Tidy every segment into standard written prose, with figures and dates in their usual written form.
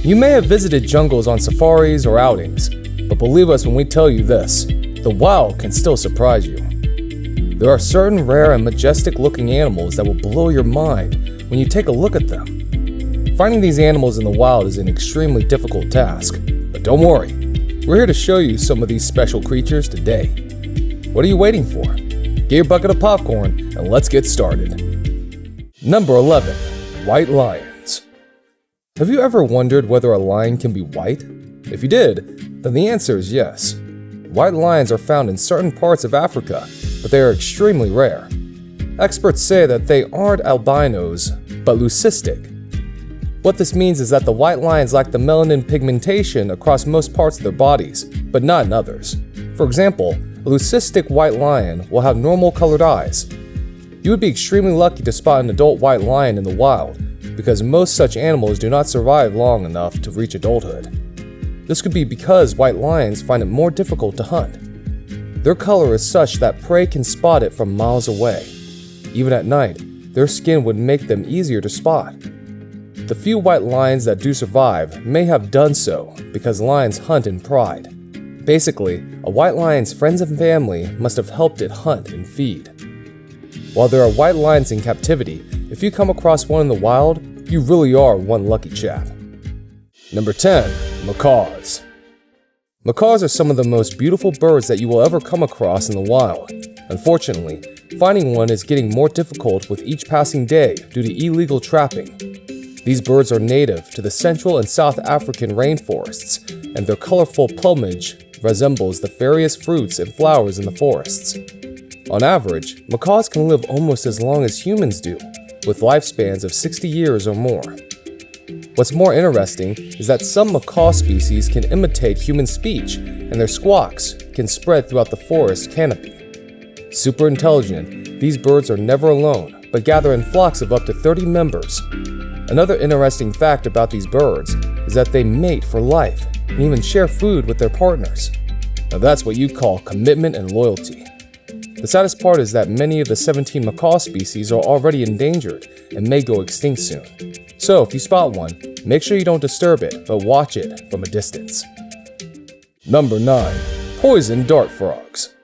You may have visited jungles on safaris or outings, but believe us when we tell you this, the wild can still surprise you. There are certain rare and majestic-looking animals that will blow your mind when you take a look at them. Finding these animals in the wild is an extremely difficult task, but don't worry, we're here to show you some of these special creatures today. What are you waiting for? Get your bucket of popcorn and let's get started. Number 11. White lions. Have you ever wondered whether a lion can be white? If you did, then the answer is yes. White lions are found in certain parts of Africa, but they are extremely rare. Experts say that they aren't albinos, but leucistic. What this means is that the white lions lack the melanin pigmentation across most parts of their bodies, but not in others. For example, a leucistic white lion will have normal colored eyes. You would be extremely lucky to spot an adult white lion in the wild, because most such animals do not survive long enough to reach adulthood. This could be because white lions find it more difficult to hunt. Their color is such that prey can spot it from miles away. Even at night, their skin would make them easier to spot. The few white lions that do survive may have done so because lions hunt in pride. Basically, a white lion's friends and family must have helped it hunt and feed. While there are white lions in captivity, if you come across one in the wild, you really are one lucky chap. Number 10. Macaws. Macaws are some of the most beautiful birds that you will ever come across in the wild. Unfortunately, finding one is getting more difficult with each passing day due to illegal trapping. These birds are native to the Central and South African rainforests, and their colorful plumage resembles the various fruits and flowers in the forests. On average, macaws can live almost as long as humans do, with lifespans of 60 years or more. What's more interesting is that some macaw species can imitate human speech, and their squawks can spread throughout the forest canopy. Super intelligent, these birds are never alone, but gather in flocks of up to 30 members. Another interesting fact about these birds is that they mate for life and even share food with their partners. Now that's what you call commitment and loyalty. The saddest part is that many of the 17 macaw species are already endangered and may go extinct soon. So if you spot one, make sure you don't disturb it, but watch it from a distance. Number 9. Poison dart frogs.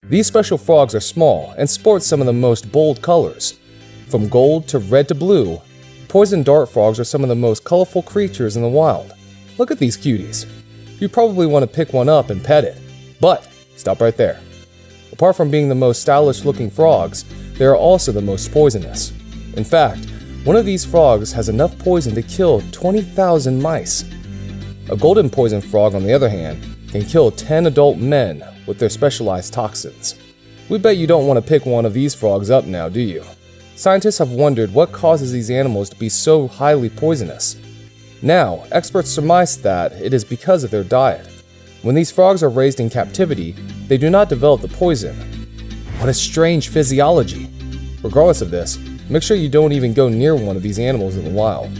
These special frogs are small and sport some of the most bold colors. From gold to red to blue, poison dart frogs are some of the most colorful creatures in the wild. Look at these cuties. You probably want to pick one up and pet it. But stop right there. Apart from being the most stylish looking frogs, they are also the most poisonous. In fact, one of these frogs has enough poison to kill 20,000 mice. A golden poison frog, on the other hand, can kill 10 adult men with their specialized toxins. We bet you don't want to pick one of these frogs up now, do you? Scientists have wondered what causes these animals to be so highly poisonous. Now, experts surmise that it is because of their diet. When these frogs are raised in captivity, they do not develop the poison. What a strange physiology! Regardless of this, make sure you don't even go near one of these animals in the wild.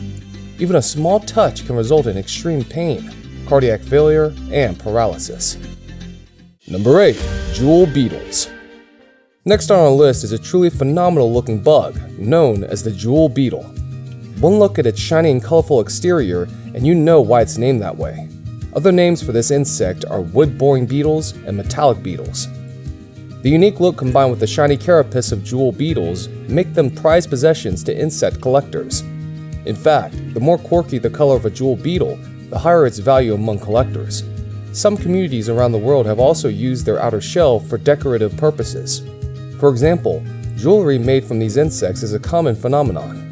Even a small touch can result in extreme pain, cardiac failure, and paralysis. Number 8. Jewel beetles. Next on our list is a truly phenomenal looking bug known as the jewel beetle. One look at its shiny and colorful exterior and you know why it's named that way. Other names for this insect are wood-boring beetles and metallic beetles. The unique look combined with the shiny carapace of jewel beetles make them prized possessions to insect collectors. In fact, the more quirky the color of a jewel beetle, the higher its value among collectors. Some communities around the world have also used their outer shell for decorative purposes. For example, jewelry made from these insects is a common phenomenon.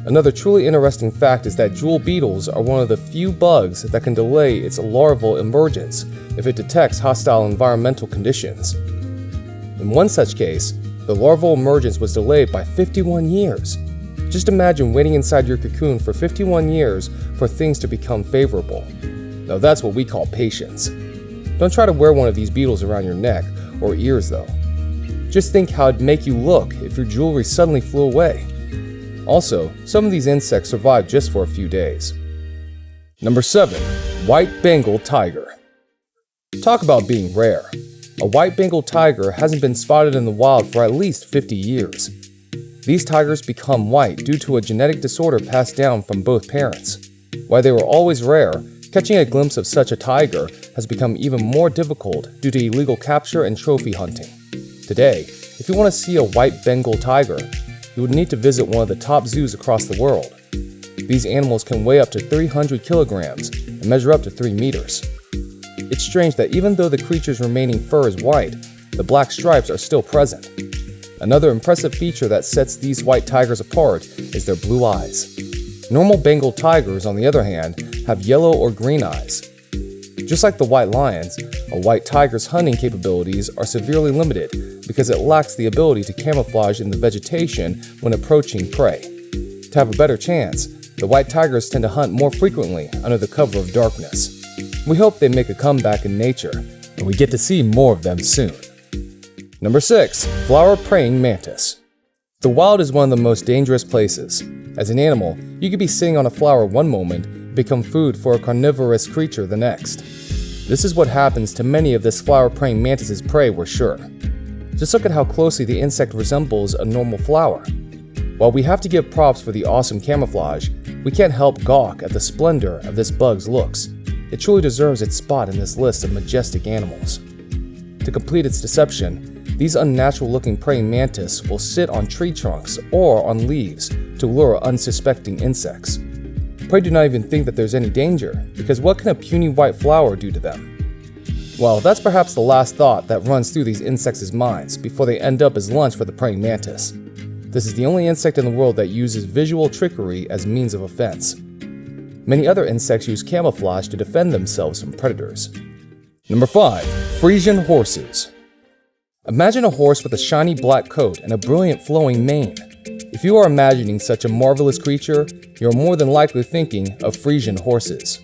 Another truly interesting fact is that jewel beetles are one of the few bugs that can delay its larval emergence if it detects hostile environmental conditions. In one such case, the larval emergence was delayed by 51 years. Just imagine waiting inside your cocoon for 51 years for things to become favorable. Now that's what we call patience. Don't try to wear one of these beetles around your neck or ears though. Just think how it'd make you look if your jewelry suddenly flew away. Also, some of these insects survive just for a few days. Number 7. White Bengal Tiger. Talk about being rare. A white Bengal tiger hasn't been spotted in the wild for at least 50 years. These tigers become white due to a genetic disorder passed down from both parents. While they were always rare, catching a glimpse of such a tiger has become even more difficult due to illegal capture and trophy hunting. Today, if you want to see a white Bengal tiger, you would need to visit one of the top zoos across the world. These animals can weigh up to 300 kilograms and measure up to 3 meters. It's strange that even though the creature's remaining fur is white, the black stripes are still present. Another impressive feature that sets these white tigers apart is their blue eyes. Normal Bengal tigers, on the other hand, have yellow or green eyes. Just like the white lions, a white tiger's hunting capabilities are severely limited because it lacks the ability to camouflage in the vegetation when approaching prey. To have a better chance, the white tigers tend to hunt more frequently under the cover of darkness. We hope they make a comeback in nature, and we get to see more of them soon. Number 6. Flower-praying mantis. The wild is one of the most dangerous places. As an animal, you could be sitting on a flower one moment and become food for a carnivorous creature the next. This is what happens to many of this flower-praying mantis's prey, we're sure. Just look at how closely the insect resembles a normal flower. While we have to give props for the awesome camouflage, we can't help gawk at the splendor of this bug's looks. It truly deserves its spot in this list of majestic animals. To complete its deception, these unnatural-looking praying mantis will sit on tree trunks or on leaves to lure unsuspecting insects. Pray do not even think that there's any danger, because what can a puny white flower do to them? Well, that's perhaps the last thought that runs through these insects' minds before they end up as lunch for the praying mantis. This is the only insect in the world that uses visual trickery as means of offense. Many other insects use camouflage to defend themselves from predators. Number 5. Friesian Horses. Imagine a horse with a shiny black coat and a brilliant flowing mane. If you are imagining such a marvelous creature, you are more than likely thinking of Friesian horses.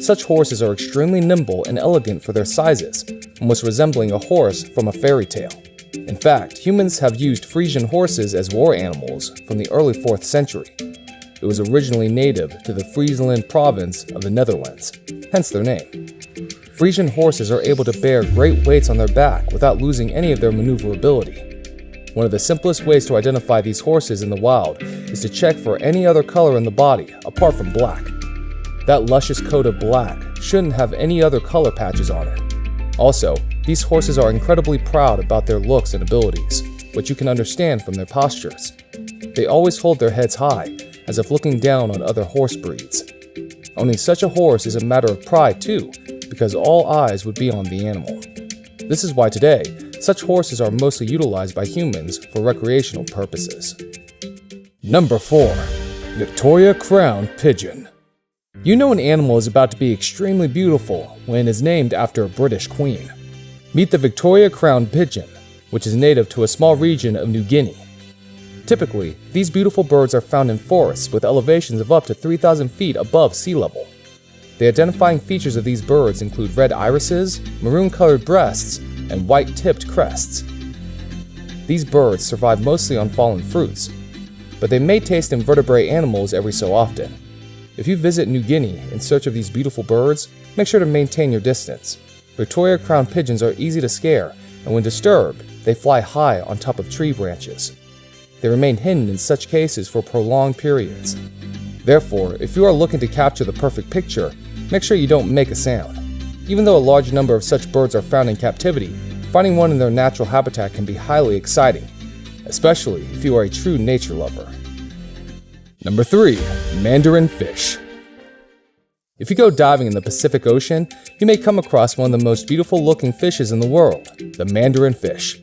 Such horses are extremely nimble and elegant for their sizes, almost resembling a horse from a fairy tale. In fact, humans have used Friesian horses as war animals from the early 4th century. It was originally native to the Friesland province of the Netherlands, hence their name. Friesian horses are able to bear great weights on their back without losing any of their maneuverability. One of the simplest ways to identify these horses in the wild is to check for any other color in the body apart from black. That luscious coat of black shouldn't have any other color patches on it. Also, these horses are incredibly proud about their looks and abilities, which you can understand from their postures. They always hold their heads high, as if looking down on other horse breeds. Owning such a horse is a matter of pride too, because all eyes would be on the animal. This is why today, such horses are mostly utilized by humans for recreational purposes. Number 4. Victoria Crowned Pigeon. You know an animal is about to be extremely beautiful when it is named after a British queen. Meet the Victoria Crowned Pigeon, which is native to a small region of New Guinea. Typically, these beautiful birds are found in forests with elevations of up to 3,000 feet above sea level. The identifying features of these birds include red irises, maroon-colored breasts, and white-tipped crests. These birds survive mostly on fallen fruits, but they may taste invertebrate animals every so often. If you visit New Guinea in search of these beautiful birds, make sure to maintain your distance. Victoria Crowned pigeons are easy to scare, and when disturbed, they fly high on top of tree branches. They remain hidden in such cases for prolonged periods. Therefore, if you are looking to capture the perfect picture, make sure you don't make a sound. Even though a large number of such birds are found in captivity, finding one in their natural habitat can be highly exciting, especially if you are a true nature lover. Number 3. Mandarin Fish. If you go diving in the Pacific Ocean, you may come across one of the most beautiful looking fishes in the world, the Mandarin Fish.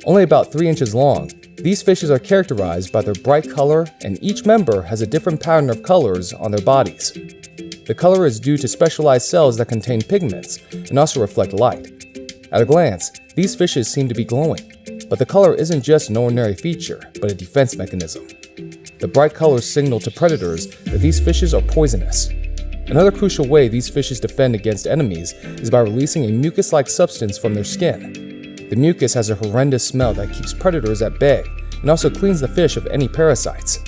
Only about 3 inches long, these fishes are characterized by their bright color, and each member has a different pattern of colors on their bodies. The color is due to specialized cells that contain pigments and also reflect light. At a glance, these fishes seem to be glowing, but the color isn't just an ordinary feature, but a defense mechanism. The bright colors signal to predators that these fishes are poisonous. Another crucial way these fishes defend against enemies is by releasing a mucus-like substance from their skin. The mucus has a horrendous smell that keeps predators at bay and also cleans the fish of any parasites.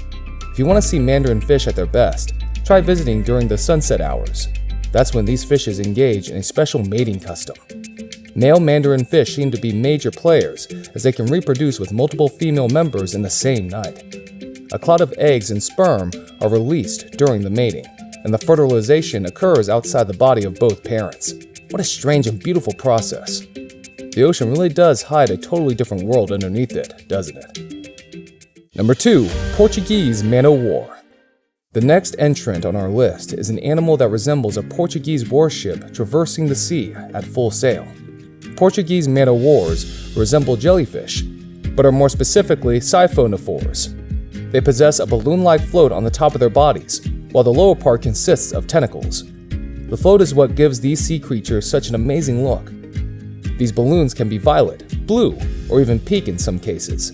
If you want to see mandarin fish at their best, try visiting during the sunset hours. That's when these fishes engage in a special mating custom. Male mandarin fish seem to be major players as they can reproduce with multiple female members in the same night. A cloud of eggs and sperm are released during the mating, and the fertilization occurs outside the body of both parents. What a strange and beautiful process. The ocean really does hide a totally different world underneath it, doesn't it? Number 2. Portuguese Mano War. The next entrant on our list is an animal that resembles a Portuguese warship traversing the sea at full sail. Portuguese Mano Wars resemble jellyfish, but are more specifically siphonophores. They possess a balloon-like float on the top of their bodies, while the lower part consists of tentacles. The float is what gives these sea creatures such an amazing look. These balloons can be violet, blue, or even pink in some cases.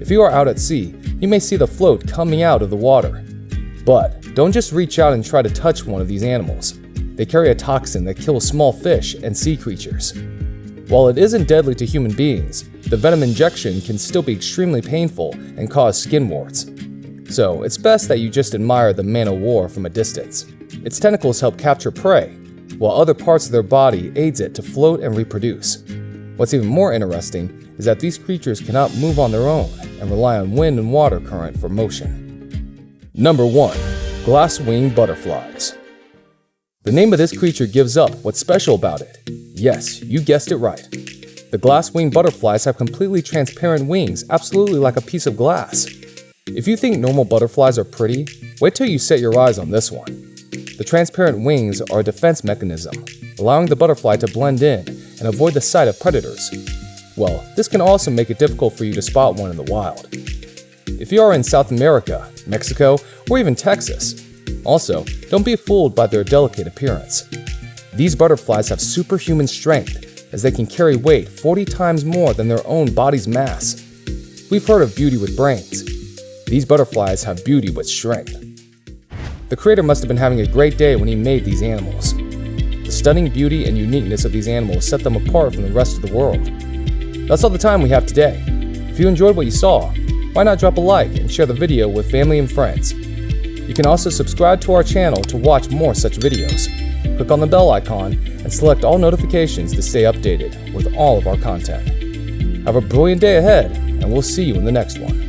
If you are out at sea, you may see the float coming out of the water. But don't just reach out and try to touch one of these animals. They carry a toxin that kills small fish and sea creatures. While it isn't deadly to human beings, the venom injection can still be extremely painful and cause skin warts. So it's best that you just admire the Mano War from a distance. Its tentacles help capture prey, while other parts of their body aids it to float and reproduce. What's even more interesting is that these creatures cannot move on their own and rely on wind and water current for motion. Number 1. Glasswing Butterflies. The name of this creature gives up what's special about it. Yes, you guessed it right. The glasswing butterflies have completely transparent wings, absolutely like a piece of glass. If you think normal butterflies are pretty, wait till you set your eyes on this one. The transparent wings are a defense mechanism, allowing the butterfly to blend in and avoid the sight of predators. Well, this can also make it difficult for you to spot one in the wild. If you are in South America, Mexico, or even Texas, also, don't be fooled by their delicate appearance. These butterflies have superhuman strength, as they can carry weight 40 times more than their own body's mass. We've heard of beauty with brains. These butterflies have beauty with strength. The creator must have been having a great day when he made these animals. The stunning beauty and uniqueness of these animals set them apart from the rest of the world. That's all the time we have today. If you enjoyed what you saw, why not drop a like and share the video with family and friends? You can also subscribe to our channel to watch more such videos. Click on the bell icon and select all notifications to stay updated with all of our content. Have a brilliant day ahead, and we'll see you in the next one.